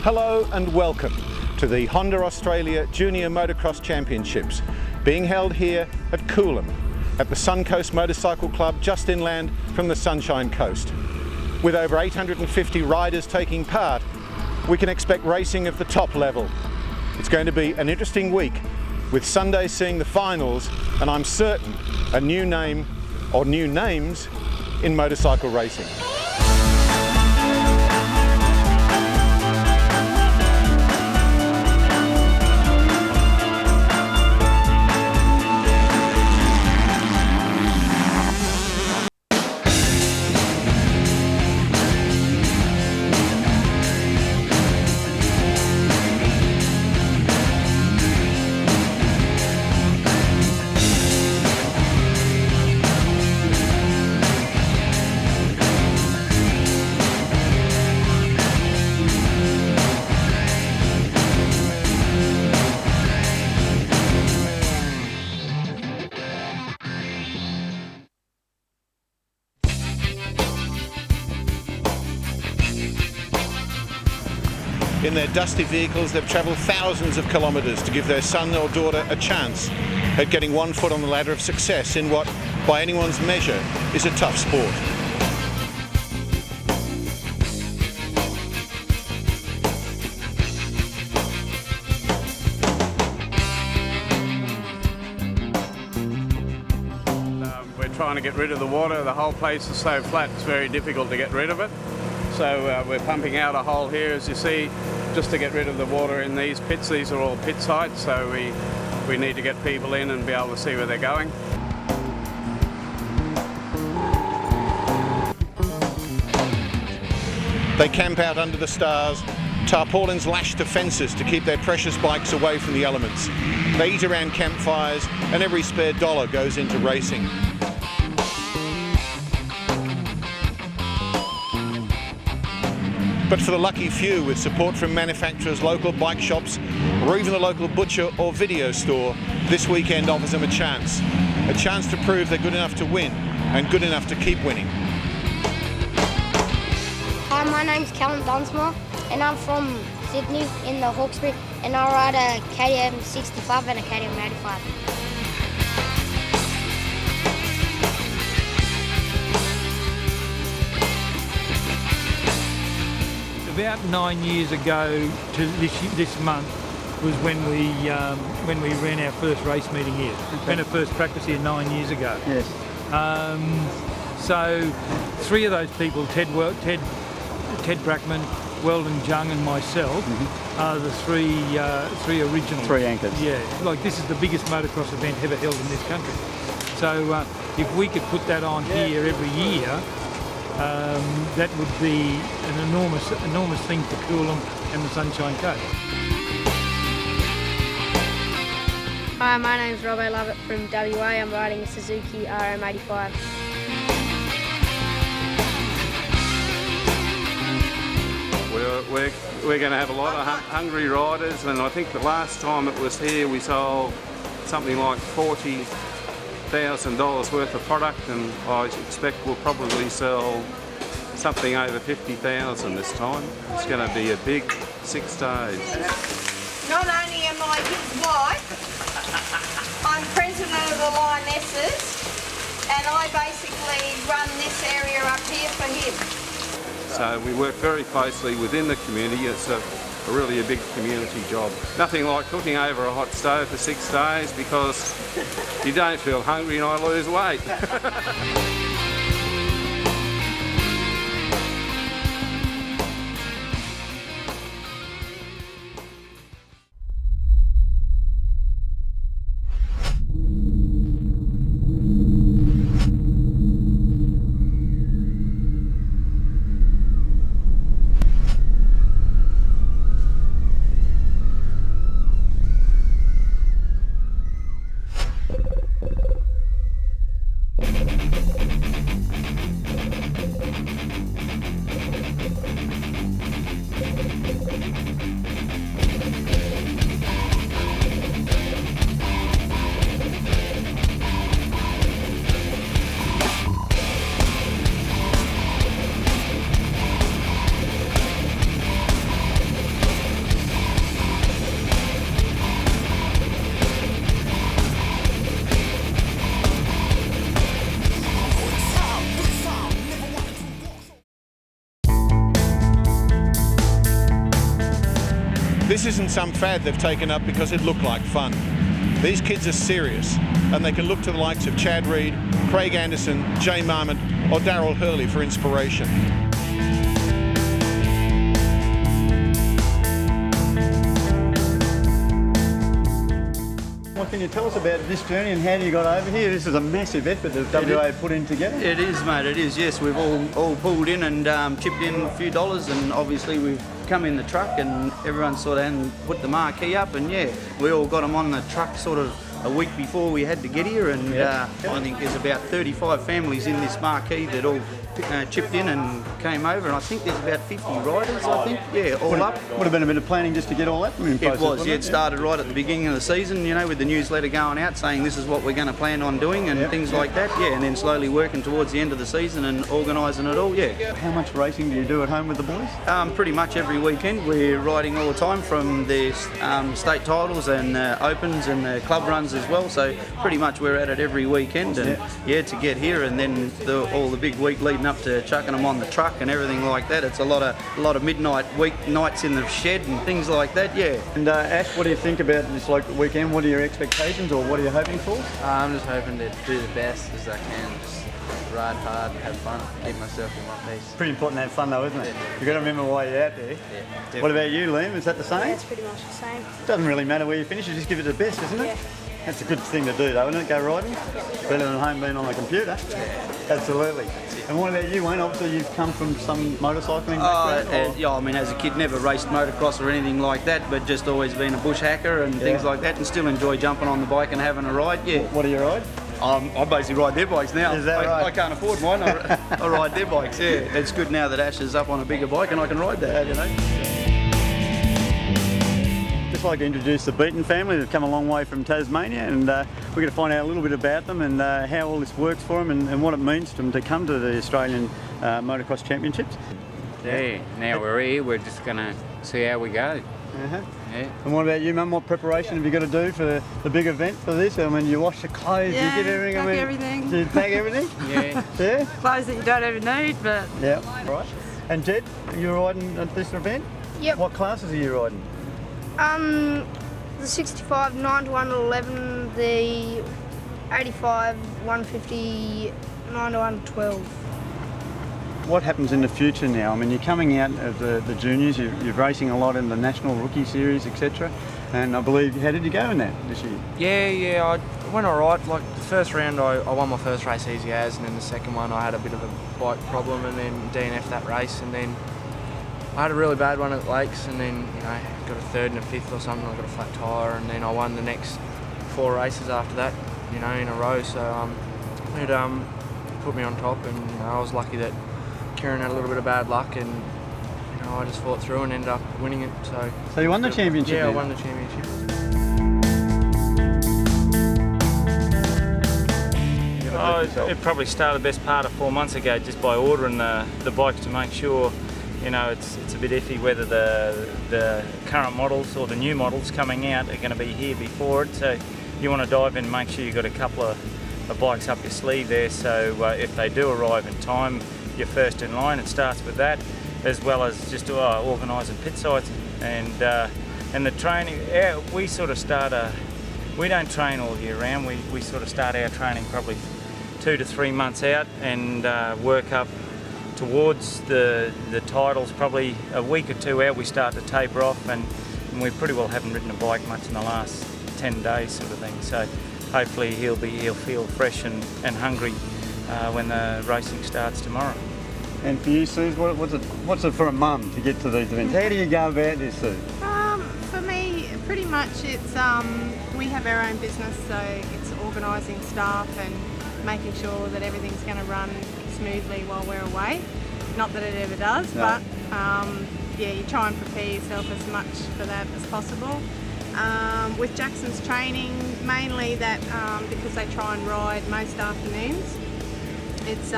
Hello and welcome to the Honda Australia Junior Motocross Championships, being held here at Coolum at the Suncoast Motorcycle Club just inland from the Sunshine Coast. With over 850 riders taking part, we can expect racing of the top level. It's going to be an interesting week, with Sunday seeing the finals, and I'm certain a new name or new names in motorcycle racing. In their dusty vehicles, they've travelled thousands of kilometres to give their son or daughter a chance at getting one foot on the ladder of success in what, by anyone's measure, is a tough sport. We're trying to get rid of the water. The whole place is so flat, it's very difficult to get rid of it. So we're pumping out a hole here, as you see, just to get rid of the water in these pits. These are all pit sites, so we need to get people in and be able to see where they're going. They camp out under the stars, tarpaulins lashed to fences to keep their precious bikes away from the elements. They eat around campfires, and every spare dollar goes into racing. But for the lucky few, with support from manufacturers, local bike shops, or even the local butcher or video store, this weekend offers them a chance to prove they're good enough to win and good enough to keep winning. Hi, my name's Callum Dunsmore and I'm from Sydney in the Hawkesbury, and I ride a KTM 65 and a KTM 85. About 9 years ago to this month was when we ran our first race meeting here. Okay. Ran our first practice here 9 years ago. Yes. So three of those people, Ted Brackman, Weldon Jung and myself, are the three original. Three anchors. Yeah, like this is the biggest motocross event ever held in this country. So if we could put that on here every year, that would be an enormous thing for Coolum and the Sunshine Coast. Hi, my name's Robbo Lovett from WA. I'm riding a Suzuki RM85. We're going to have a lot of hungry riders, and I think the last time it was here we sold something like $40,000 worth of product, and I expect we'll probably sell something over 50,000 this time. It's going to be a big 6 days. Not only am I his wife, I'm president of the Lionesses, and I basically run this area up here for him. So we work very closely within the community. It's really a big community job. Nothing like cooking over a hot stove for 6 days, because you don't feel hungry and I lose weight. This isn't some fad they've taken up because it looked like fun. These kids are serious, and they can look to the likes of Chad Reed, Craig Anderson, Jay Marmont or Darryl Hurley for inspiration. What can you tell us about this journey and how you got over here? This is a massive effort that WA put in together. It is, mate, it is, yes. We've all pulled in and chipped in a few dollars, and obviously we've come in the truck and everyone sort of put the marquee up, and yeah, we all got them on the truck sort of a week before we had to get here, and I think there's about 35 families in this marquee that all chipped in and came over, and I think there's about 50 riders, I think, yeah, all up. Would have been a bit of planning just to get all that in process. It was, yeah, it started right at the beginning of the season, you know, with the newsletter going out saying this is what we're going to plan on doing and things like that, yeah, and then slowly working towards the end of the season and organising it all, yeah. How much racing do you do at home with the boys? Pretty much every weekend. We're riding all the time from the state titles and opens and the club runs as well, so pretty much we're at it every weekend, and yeah, to get here and then all the big week leading up to chucking them on the truck and everything like that, it's a lot of midnight nights in the shed and things like that, yeah. And Ash, what do you think about this local weekend? What are your expectations, or what are you hoping for? I'm just hoping to do the best as I can, just ride hard, have fun, keep myself in my pace. Pretty important to have fun though, isn't it? You've got to remember why you're out there. Yeah. What about you, Liam? Is that the same? Yeah, it's pretty much the same. Doesn't really matter where you finish, you just give it the best, isn't it? Yeah. That's a good thing to do though, isn't it? Go riding? Better than home being on the computer. Absolutely. And what about you, Wayne? Obviously you've come from some motorcycling background? Yeah, I mean, as a kid never raced motocross or anything like that, but just always been a bush hacker and things like that, and still enjoy jumping on the bike and having a ride, yeah. What do you ride? I basically ride their bikes now. Is that right? I can't afford mine, I ride their bikes, yeah. It's good now that Ash is up on a bigger bike and I can ride that, you know. Just like to introduce the Beaton family. They've come a long way from Tasmania, and we're going to find out a little bit about them and how all this works for them and what it means to them to come to the Australian Motocross Championships. Yeah, now we're here, we're just going to see how we go. Yeah. And what about you, Mum? What preparation have you got to do for the big event for this? I mean, you wash your clothes, you get everything. Pack everything. Do you pack everything? Yeah. Yeah? Clothes that you don't even need, but... Yeah. Right. And Jed, you're riding at this event? Yep. What classes are you riding? The 65, 9 to 111, the 85, 150, 9 to 112. What happens in the future now? I mean, you're coming out of the juniors, you're racing a lot in the National Rookie Series, etc. And I believe, how did you go in that this year? Yeah, I went alright. Like the first round, I won my first race easy as, and then the second one I had a bit of a bike problem, and then DNF that race, and then I had a really bad one at Lakes, and then got a third and a fifth or something. I got a flat tyre, and then I won the next 4 races after that, in a row. So it put me on top, and I was lucky that Kieran had a little bit of bad luck, and I just fought through and ended up winning it. So you won the championship? Yeah, I won the championship. It probably started the best part of 4 months ago, just by ordering the bikes to make sure, it's a bit iffy whether the current models or the new models coming out are going to be here before it. So you want to dive in and make sure you've got a couple of bikes up your sleeve there, so if they do arrive in time, you're first in line. It starts with that, as well as just organising pit sites and the training. We sort of we don't train all year round. We sort of start our training probably 2 to 3 months out and work up towards the titles. Probably a week or 2 out we start to taper off, and we pretty well haven't ridden a bike much in the last 10 days sort of thing. So hopefully he'll feel fresh and hungry when the racing starts tomorrow. And for you, Sue, what's it for a mum to get to these events? How do you go about this, Sue? For me, pretty much it's, we have our own business, so it's organising staff and making sure that everything's going to run smoothly while we're away. Not that it ever does, but you try and prepare yourself as much for that as possible. With Jackson's training, mainly that because they try and ride most afternoons, it's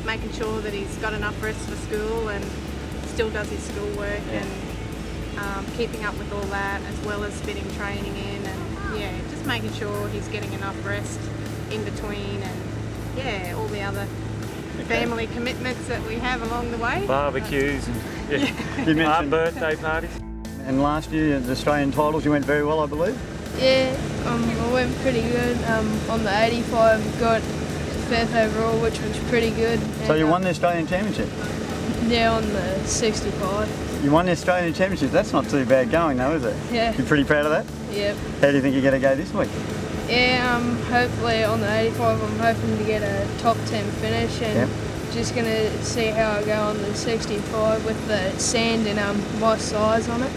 making sure that he's got enough rest for school and still does his schoolwork and keeping up with all that, as well as fitting training in, and just making sure he's getting enough rest in between, and all the other family commitments that we have along the way. Barbecues and our birthday parties. And last year, the Australian titles, you went very well, I believe? Yeah, I went pretty good. On the 85, got 5th overall, which was pretty good. So you won the Australian Championship? Yeah, on the 65. You won the Australian Championship. That's not too bad going though, is it? Yeah. You're pretty proud of that? Yep. How do you think you're going to go this week? Yeah, hopefully on the 85 I'm hoping to get a top 10 finish and just going to see how I go on the 65 with the sand and my size on it.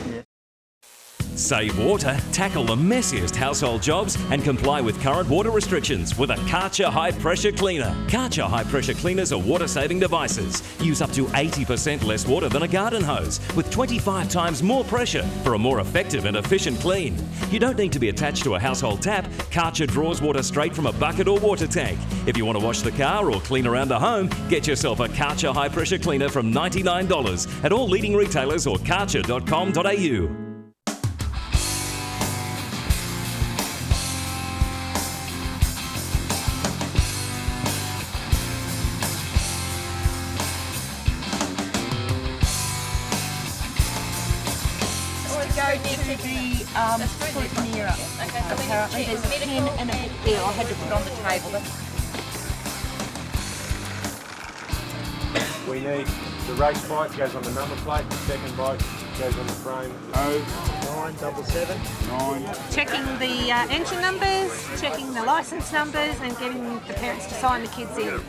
Save water, tackle the messiest household jobs and comply with current water restrictions with a Karcher High Pressure Cleaner. Karcher High Pressure Cleaners are water-saving devices. Use up to 80% less water than a garden hose with 25 times more pressure for a more effective and efficient clean. You don't need to be attached to a household tap. Karcher draws water straight from a bucket or water tank. If you want to wash the car or clean around the home, get yourself a Karcher High Pressure Cleaner from $99 at all leading retailers or karcher.com.au. Go to the foot mirror. Apparently there's a pen and a book there I had to put on the table. We need the race bike goes on the number plate, the second bike goes on the frame 0977 9. Checking the engine numbers, checking the licence numbers and getting the parents to sign the kids in.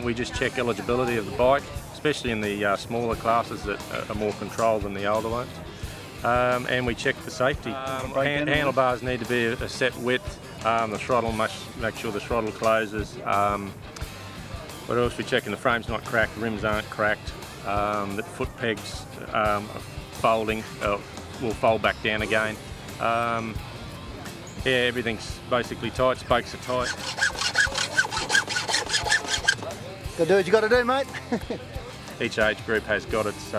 We just check eligibility of the bike, especially in the smaller classes that are more controlled than the older ones. And we check for safety. Handlebars need to be a set width. The throttle must make sure the throttle closes. What else? We check in the frame's not cracked, rims aren't cracked, the foot pegs are folding, will fold back down again. Yeah, everything's basically tight, spokes are tight. Gotta do what you gotta do, mate. Each age group has got its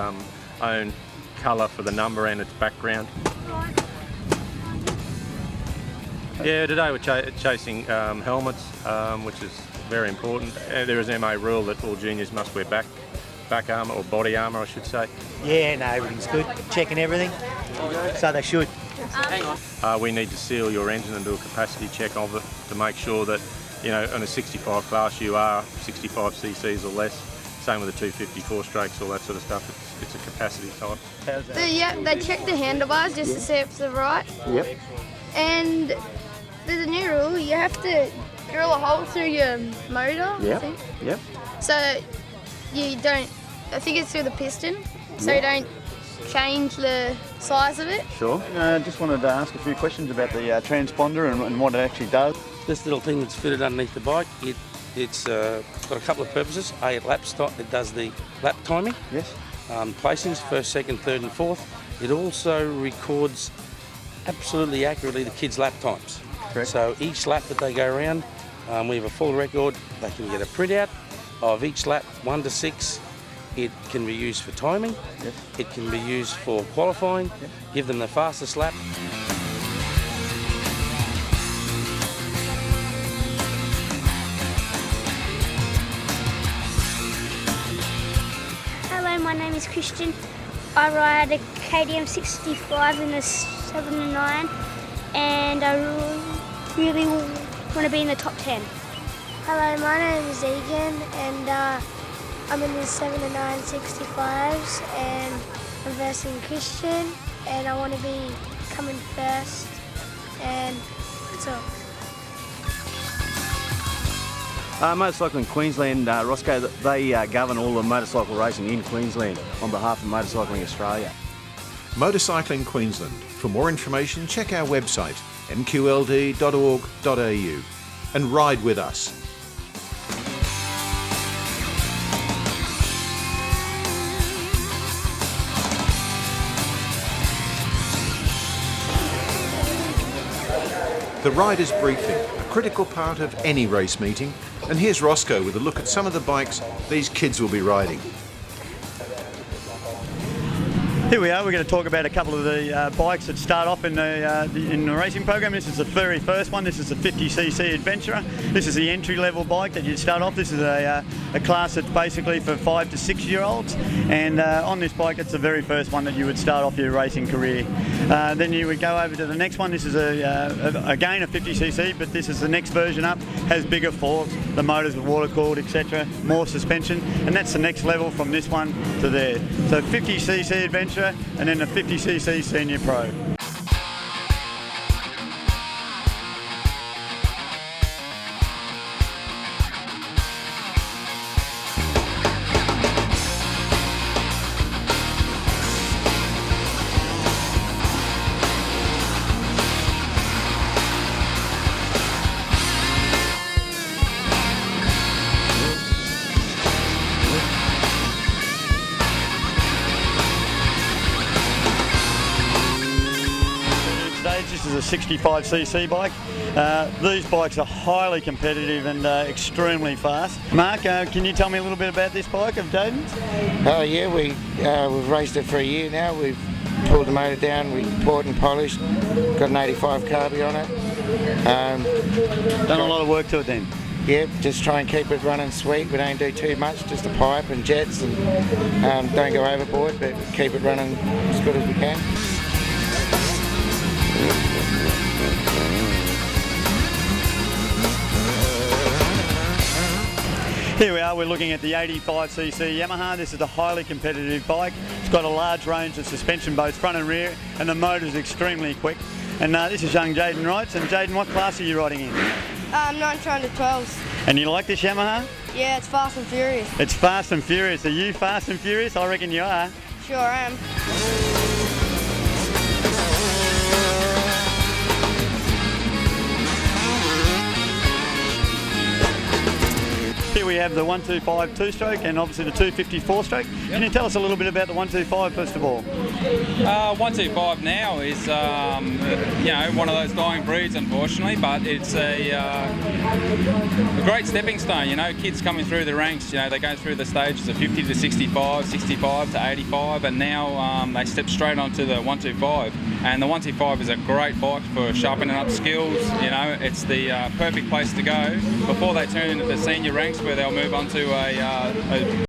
own colour for the number and its background. Yeah, today we're chasing helmets, which is very important. There is an MA rule that all juniors must wear back armour, or body armour I should say. Yeah, no, everything's good. Checking everything, so they should. We need to seal your engine and do a capacity check of it to make sure that, you know, on a 65 class you are 65 cc's or less. Same with the 254 strokes, all that sort of stuff. It's a capacity type. How's that? They check the handlebars just to see if they're right. Yep. And there's a new rule, you have to drill a hole through your motor, I think. Yep. So you don't, I think it's through the piston, so you don't change the size of it. Sure. Just wanted to ask a few questions about the transponder and what it actually does. This little thing that's fitted underneath the bike, it's got a couple of purposes. A, it does the lap timing. Yes. Placings, first, second, third and fourth. It also records absolutely accurately the kids' lap times. Correct. So each lap that they go around, we have a full record. They can get a printout of each lap, 1 to 6. It can be used for timing. Yes. It can be used for qualifying. Yes. Give them the fastest lap. Hello, my name is Christian. I ride a KTM 65 in the 7 and 9, and I really want to be in the top 10. Hello, my name is Egan, and I'm in the 7 and 9 65s, and I'm versing Christian, and I want to be coming first, and that's all. Motorcycling Queensland, Roscoe, they govern all the motorcycle racing in Queensland on behalf of Motorcycling Australia. Motorcycling Queensland. For more information, check our website mqld.org.au and ride with us. The Riders Briefing, a critical part of any race meeting. And here's Roscoe with a look at some of the bikes these kids will be riding. Here we are, we're going to talk about a couple of the bikes that start off in the racing program. This is the very first one. This is the 50cc Adventurer. This is the entry level bike that you'd start off. This is a class that's basically for 5 to 6 year olds, and on this bike it's the very first one that you would start off your racing career. Then you would go over to the next one. This is again a 50cc, but this is the next version up, has bigger forks, the motors are water cooled, etc., more suspension, and that's the next level from this one to there. So 50cc Adventurer and then the 50cc Senior Pro. This is a 65cc bike. These bikes are highly competitive and extremely fast. Mark, can you tell me a little bit about this bike of Jayden's? Oh yeah, we've raced it for a year now. We've pulled the motor down, we poured and polished, got an 85 carby on it. Done a lot of work to it then? Yep, just try and keep it running sweet. We don't do too much, just a pipe and jets, and don't go overboard, but keep it running as good as we can. Here we are, we're looking at the 85cc Yamaha. This is a highly competitive bike. It's got a large range of suspension, both front and rear, and the motor's extremely quick. And this is young Jayden Wrights. And Jayden, what class are you riding in? 912s. And you like this Yamaha? Yeah, it's fast and furious. It's fast and furious. Are you fast and furious? I reckon you are. Sure am. Here we have the 125 two-stroke and obviously the 250 four-stroke. Can you tell us a little bit about the 125 first of all? 125 now is, one of those dying breeds, unfortunately, but it's a great stepping stone. You know, kids coming through the ranks, they go through the stages of 50 to 65, 65 to 85, and now they step straight onto the 125. And the 125 is a great bike for sharpening up skills. It's the perfect place to go before they turn into the senior ranks, where they'll move on to a